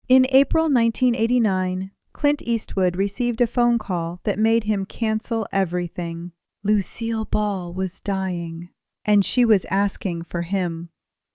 In April 1989, Clint Eastwood received a phone call that made him cancel everything. Lucille Ball was dying, and she was asking for him.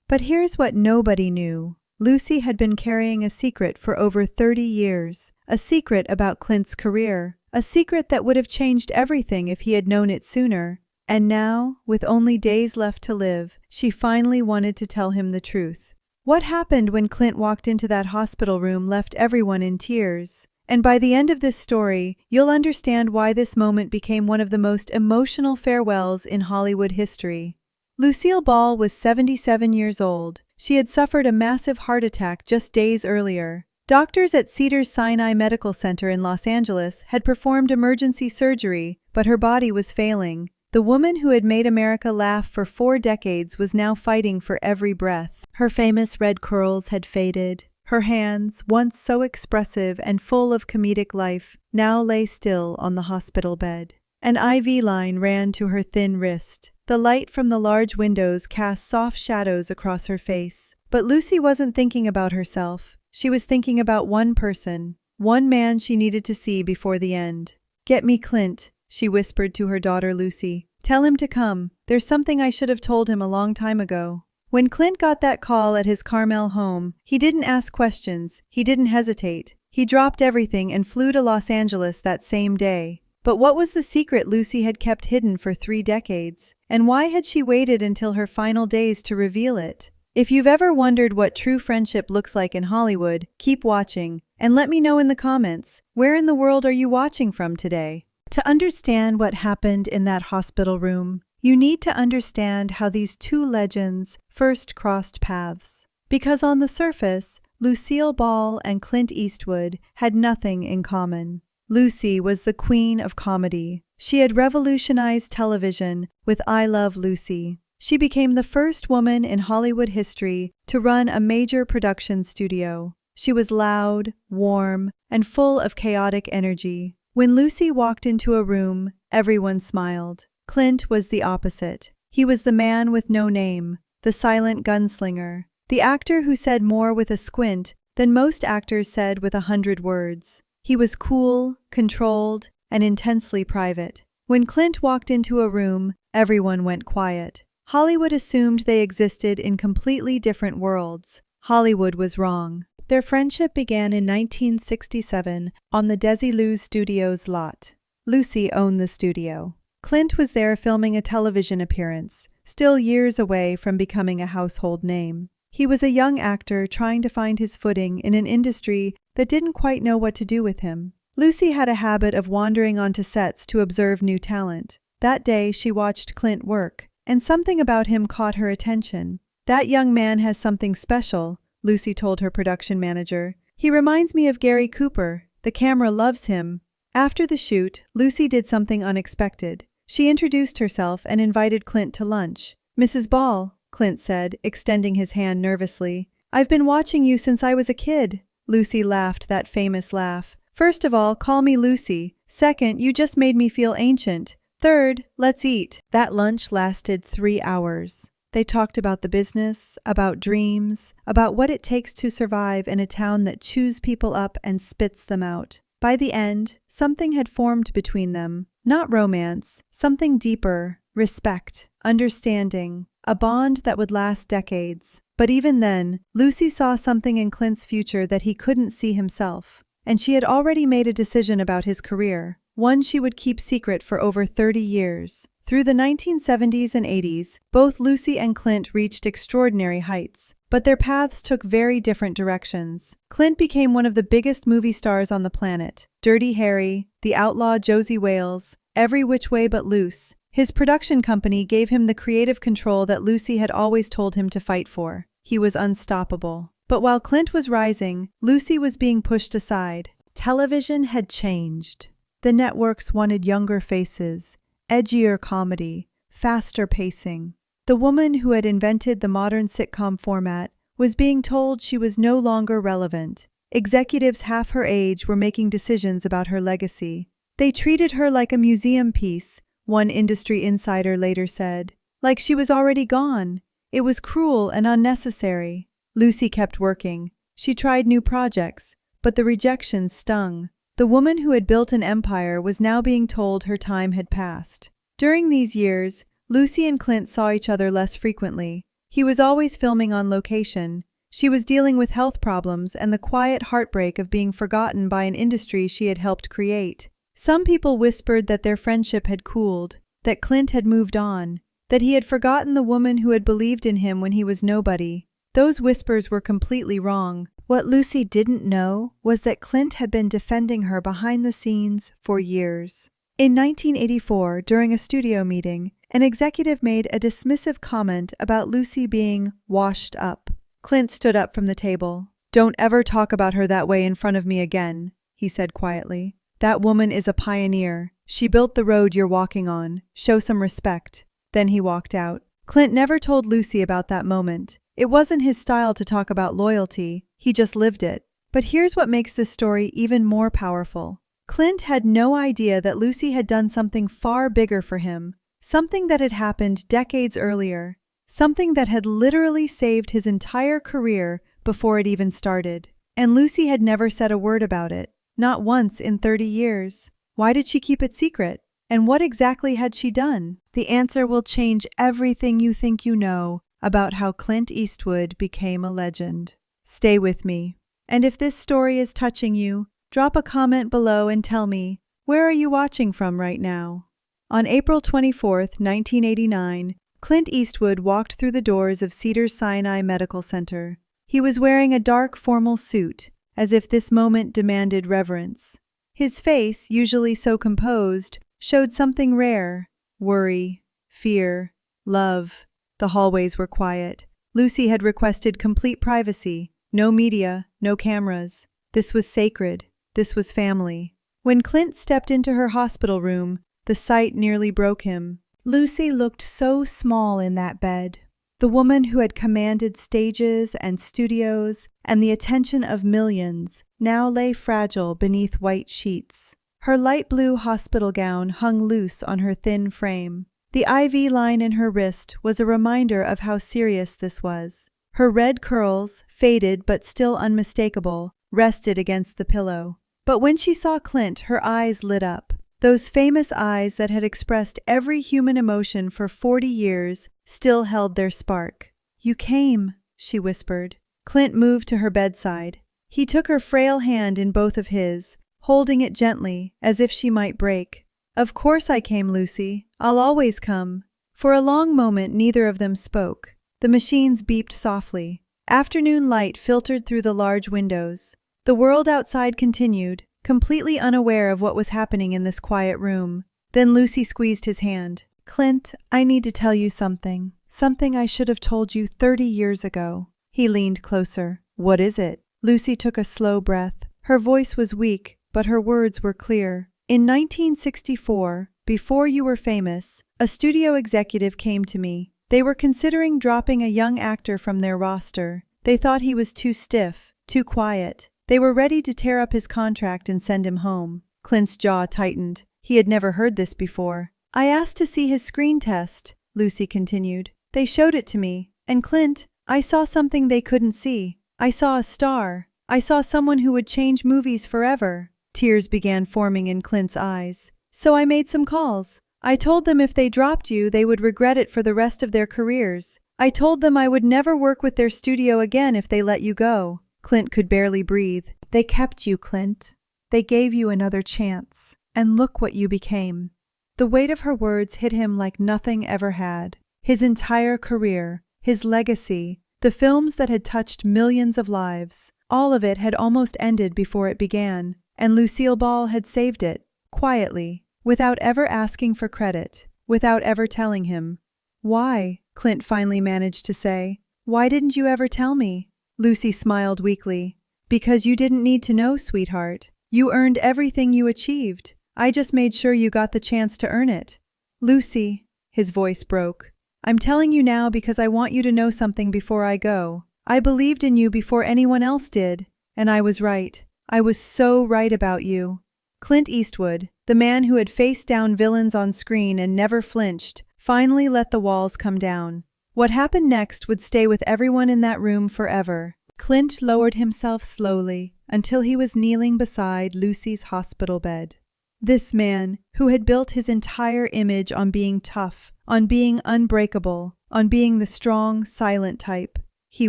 But here's what nobody knew. Lucy had been carrying a secret for over 30 years, a secret about Clint's career, a secret that would have changed everything if he had known it sooner. And now, with only days left to live, she finally wanted to tell him the truth. What happened when Clint walked into that hospital room left everyone in tears. And by the end of this story, you'll understand why this moment became one of the most emotional farewells in Hollywood history. Lucille Ball was 77 years old. She had suffered a massive heart attack just days earlier. Doctors at Cedars-Sinai Medical Center in Los Angeles had performed emergency surgery, but her body was failing. The woman who had made America laugh for 4 decades was now fighting for every breath. Her famous red curls had faded. Her hands, once so expressive and full of comedic life, now lay still on the hospital bed. An IV line ran to her thin wrist. The light from the large windows cast soft shadows across her face. But Lucy wasn't thinking about herself. She was thinking about one person, one man she needed to see before the end. "Get me Clint," she whispered to her daughter Lucy. "Tell him to come. There's something I should have told him a long time ago." When Clint got that call at his Carmel home, he didn't ask questions. He didn't hesitate. He dropped everything and flew to Los Angeles that same day. But what was the secret Lucy had kept hidden for 3 decades? And why had she waited until her final days to reveal it? If you've ever wondered what true friendship looks like in Hollywood, keep watching. And let me know in the comments, where in the world are you watching from today? To understand what happened in that hospital room, you need to understand how these two legends first crossed paths. Because on the surface, Lucille Ball and Clint Eastwood had nothing in common. Lucy was the queen of comedy. She had revolutionized television with I Love Lucy. She became the first woman in Hollywood history to run a major production studio. She was loud, warm, and full of chaotic energy. When Lucy walked into a room, everyone smiled. Clint was the opposite. He was the man with no name, the silent gunslinger, the actor who said more with a squint than most actors said with 100 words. He was cool, controlled, and intensely private. When Clint walked into a room, everyone went quiet. Hollywood assumed they existed in completely different worlds. Hollywood was wrong. Their friendship began in 1967 on the Desilu Studios lot. Lucy owned the studio. Clint was there filming a television appearance, still years away from becoming a household name. He was a young actor trying to find his footing in an industry that didn't quite know what to do with him. Lucy had a habit of wandering onto sets to observe new talent. That day she watched Clint work, and something about him caught her attention. "That young man has something special," Lucy told her production manager. "He reminds me of Gary Cooper. The camera loves him." After the shoot, Lucy did something unexpected. She introduced herself and invited Clint to lunch. "Mrs. Ball," Clint said, extending his hand nervously. "I've been watching you since I was a kid." Lucy laughed that famous laugh. "First of all, call me Lucy. Second, you just made me feel ancient. Third, let's eat." That lunch lasted 3 hours. They talked about the business, about dreams, about what it takes to survive in a town that chews people up and spits them out. By the end, something had formed between them. Not romance, something deeper, respect, understanding, a bond that would last decades. But even then, Lucy saw something in Clint's future that he couldn't see himself. And she had already made a decision about his career, one she would keep secret for over 30 years. Through the 1970s and 80s, both Lucy and Clint reached extraordinary heights. But their paths took very different directions. Clint became one of the biggest movie stars on the planet. Dirty Harry, The Outlaw Josie Wales, Every Which Way But Loose. His production company gave him the creative control that Lucy had always told him to fight for. He was unstoppable. But while Clint was rising, Lucy was being pushed aside. Television had changed. The networks wanted younger faces, edgier comedy, faster pacing. The woman who had invented the modern sitcom format was being told she was no longer relevant. Executives half her age were making decisions about her legacy. They treated her like a museum piece, one industry insider later said. Like she was already gone. It was cruel and unnecessary. Lucy kept working. She tried new projects, but the rejections stung. The woman who had built an empire was now being told her time had passed. During these years, Lucy and Clint saw each other less frequently. He was always filming on location. She was dealing with health problems and the quiet heartbreak of being forgotten by an industry she had helped create. Some people whispered that their friendship had cooled, that Clint had moved on, that he had forgotten the woman who had believed in him when he was nobody. Those whispers were completely wrong. What Lucy didn't know was that Clint had been defending her behind the scenes for years. In 1984, during a studio meeting, an executive made a dismissive comment about Lucy being washed up. Clint stood up from the table. "Don't ever talk about her that way in front of me again," he said quietly. "That woman is a pioneer. She built the road you're walking on. Show some respect." Then he walked out. Clint never told Lucy about that moment. It wasn't his style to talk about loyalty. He just lived it. But here's what makes this story even more powerful. Clint had no idea that Lucy had done something far bigger for him, something that had happened decades earlier, something that had literally saved his entire career before it even started. And Lucy had never said a word about it, not once in 30 years. Why did she keep it secret? And what exactly had she done? The answer will change everything you think you know about how Clint Eastwood became a legend. Stay with me. And if this story is touching you, drop a comment below and tell me, where are you watching from right now? On April 24, 1989, Clint Eastwood walked through the doors of Cedars-Sinai Medical Center. He was wearing a dark formal suit, as if this moment demanded reverence. His face, usually so composed, showed something rare: worry, fear, love. The hallways were quiet. Lucy had requested complete privacy. No media, no cameras. This was sacred. This was family. When Clint stepped into her hospital room, the sight nearly broke him. Lucy looked so small in that bed. The woman who had commanded stages and studios and the attention of millions now lay fragile beneath white sheets. Her light blue hospital gown hung loose on her thin frame. The IV line in her wrist was a reminder of how serious this was. Her red curls, faded but still unmistakable, rested against the pillow. But when she saw Clint, her eyes lit up. Those famous eyes that had expressed every human emotion for 40 years still held their spark. "You came," she whispered. Clint moved to her bedside. He took her frail hand in both of his, holding it gently, as if she might break. "Of course I came, Lucy. I'll always come." For a long moment neither of them spoke. The machines beeped softly. Afternoon light filtered through the large windows. The world outside continued, completely unaware of what was happening in this quiet room. Then Lucy squeezed his hand. "Clint, I need to tell you something. Something I should have told you 30 years ago." He leaned closer. "What is it?" Lucy took a slow breath. Her voice was weak, but her words were clear. "In 1964, before you were famous, a studio executive came to me. They were considering dropping a young actor from their roster. They thought he was too stiff, too quiet. They were ready to tear up his contract and send him home." Clint's jaw tightened. He had never heard this before. "I asked to see his screen test," Lucy continued. "They showed it to me. And Clint, I saw something they couldn't see. I saw a star. I saw someone who would change movies forever." Tears began forming in Clint's eyes. "So I made some calls. I told them if they dropped you, they would regret it for the rest of their careers. I told them I would never work with their studio again if they let you go." Clint could barely breathe. "They kept you, Clint. They gave you another chance. And look what you became." The weight of her words hit him like nothing ever had. His entire career, his legacy, the films that had touched millions of lives, all of it had almost ended before it began. And Lucille Ball had saved it, quietly, without ever asking for credit, without ever telling him. "Why?" Clint finally managed to say. "Why didn't you ever tell me?" Lucy smiled weakly. "Because you didn't need to know, sweetheart. You earned everything you achieved. I just made sure you got the chance to earn it." "Lucy," his voice broke, "I'm telling you now because I want you to know something before I go. I believed in you before anyone else did, and I was right. I was so right about you." Clint Eastwood, the man who had faced down villains on screen and never flinched, finally let the walls come down. What happened next would stay with everyone in that room forever. Clint lowered himself slowly until he was kneeling beside Lucy's hospital bed. This man, who had built his entire image on being tough, on being unbreakable, on being the strong, silent type, he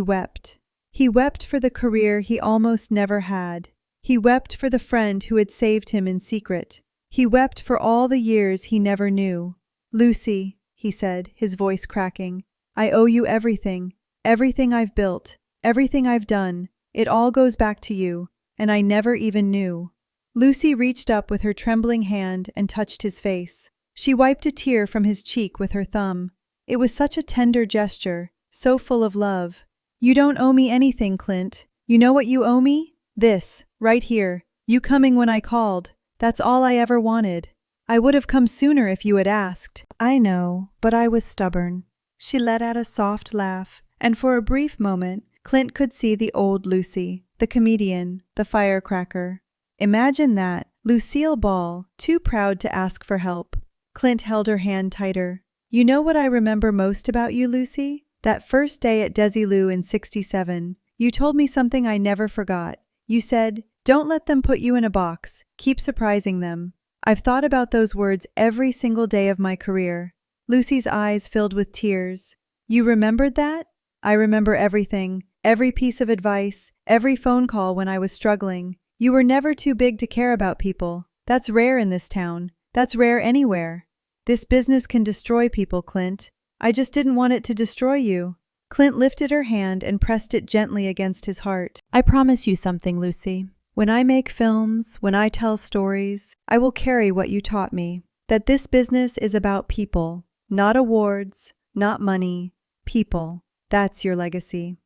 wept. He wept for the career he almost never had. He wept for the friend who had saved him in secret. He wept for all the years he never knew. "Lucy," he said, his voice cracking, "I owe you everything. Everything I've built. Everything I've done. It all goes back to you, and I never even knew." Lucy reached up with her trembling hand and touched his face. She wiped a tear from his cheek with her thumb. It was such a tender gesture, so full of love. "You don't owe me anything, Clint. You know what you owe me? This, right here. You coming when I called. That's all I ever wanted. I would have come sooner if you had asked." "I know, but I was stubborn." She let out a soft laugh, and for a brief moment, Clint could see the old Lucy, the comedian, the firecracker. Imagine that, Lucille Ball, too proud to ask for help. Clint held her hand tighter. "You know what I remember most about you, Lucy? That first day at Desilu in '67. You told me something I never forgot. You said, 'Don't let them put you in a box. Keep surprising them.' I've thought about those words every single day of my career." Lucy's eyes filled with tears. "You remembered that?" "I remember everything. Every piece of advice. Every phone call when I was struggling. You were never too big to care about people. That's rare in this town. That's rare anywhere. This business can destroy people, Clint. I just didn't want it to destroy you." Clint lifted her hand and pressed it gently against his heart. "I promise you something, Lucy. When I make films, when I tell stories, I will carry what you taught me. That this business is about people. Not awards, not money. People. That's your legacy."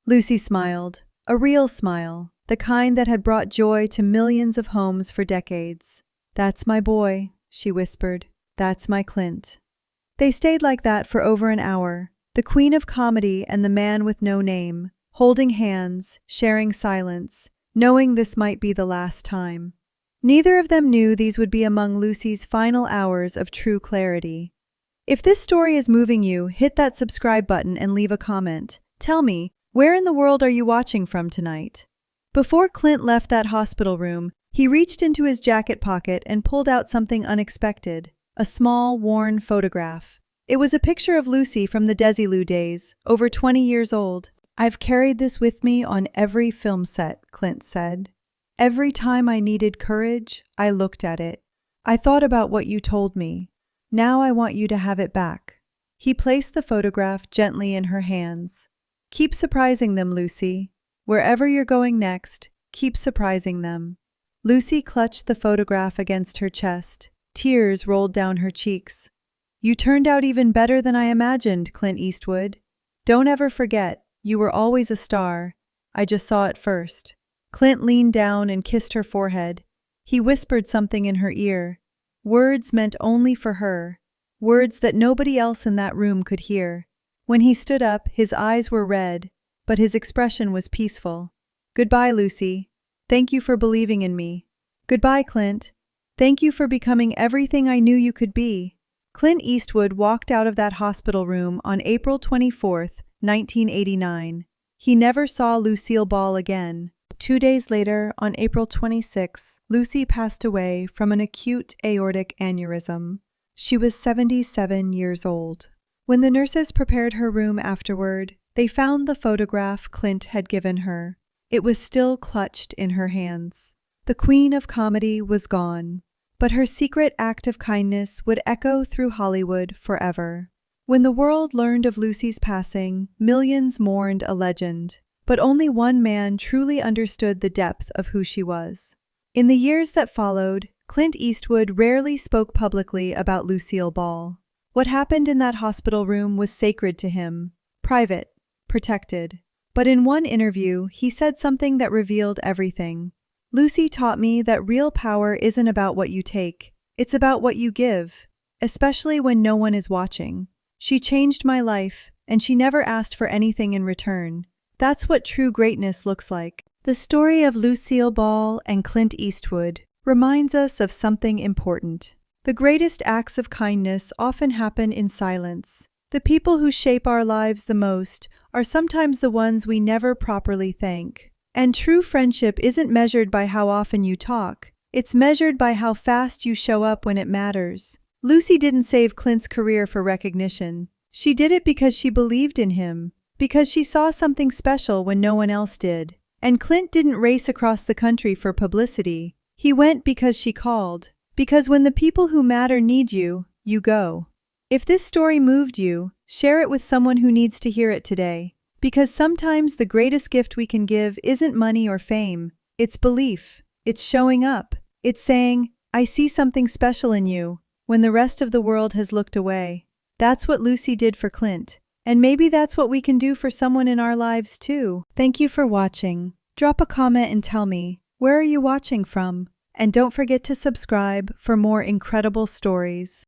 Lucy smiled. A real smile. The kind that had brought joy to millions of homes for decades. "That's my boy," she whispered. "That's my Clint." They stayed like that for over an hour, the queen of comedy and the man with no name, holding hands, sharing silence, knowing this might be the last time. Neither of them knew these would be among Lucy's final hours of true clarity. If this story is moving you, hit that subscribe button and leave a comment. Tell me, where in the world are you watching from tonight? Before Clint left that hospital room, he reached into his jacket pocket and pulled out something unexpected, a small, worn photograph. It was a picture of Lucy from the Desilu days, over 20 years old. "I've carried this with me on every film set," Clint said. "Every time I needed courage, I looked at it. I thought about what you told me. Now I want you to have it back." He placed the photograph gently in her hands. "Keep surprising them, Lucy. Wherever you're going next, keep surprising them." Lucy clutched the photograph against her chest. Tears rolled down her cheeks. "You turned out even better than I imagined, Clint Eastwood. Don't ever forget, you were always a star. I just saw it first." Clint leaned down and kissed her forehead. He whispered something in her ear. Words meant only for her. Words that nobody else in that room could hear. When he stood up, his eyes were red, but his expression was peaceful. "Goodbye, Lucy. Thank you for believing in me. Goodbye, Clint. Thank you for becoming everything I knew you could be." Clint Eastwood walked out of that hospital room on April 24, 1989. He never saw Lucille Ball again. 2 days later, on April 26, Lucy passed away from an acute aortic aneurysm. She was 77 years old. When the nurses prepared her room afterward, they found the photograph Clint had given her. It was still clutched in her hands. The queen of comedy was gone, but her secret act of kindness would echo through Hollywood forever. When the world learned of Lucy's passing, millions mourned a legend, but only one man truly understood the depth of who she was. In the years that followed, Clint Eastwood rarely spoke publicly about Lucille Ball. What happened in that hospital room was sacred to him, private, protected. But in one interview, he said something that revealed everything. "Lucy taught me that real power isn't about what you take, it's about what you give, especially when no one is watching. She changed my life, and she never asked for anything in return. That's what true greatness looks like." The story of Lucille Ball and Clint Eastwood reminds us of something important. The greatest acts of kindness often happen in silence. The people who shape our lives the most are sometimes the ones we never properly thank. And true friendship isn't measured by how often you talk. It's measured by how fast you show up when it matters. Lucy didn't save Clint's career for recognition. She did it because she believed in him, because she saw something special when no one else did. And Clint didn't race across the country for publicity. He went because she called. Because when the people who matter need you, you go. If this story moved you, share it with someone who needs to hear it today. Because sometimes the greatest gift we can give isn't money or fame. It's belief. It's showing up. It's saying, I see something special in you, when the rest of the world has looked away. That's what Lucy did for Clint. And maybe that's what we can do for someone in our lives too. Thank you for watching. Drop a comment and tell me, where are you watching from? And don't forget to subscribe for more incredible stories.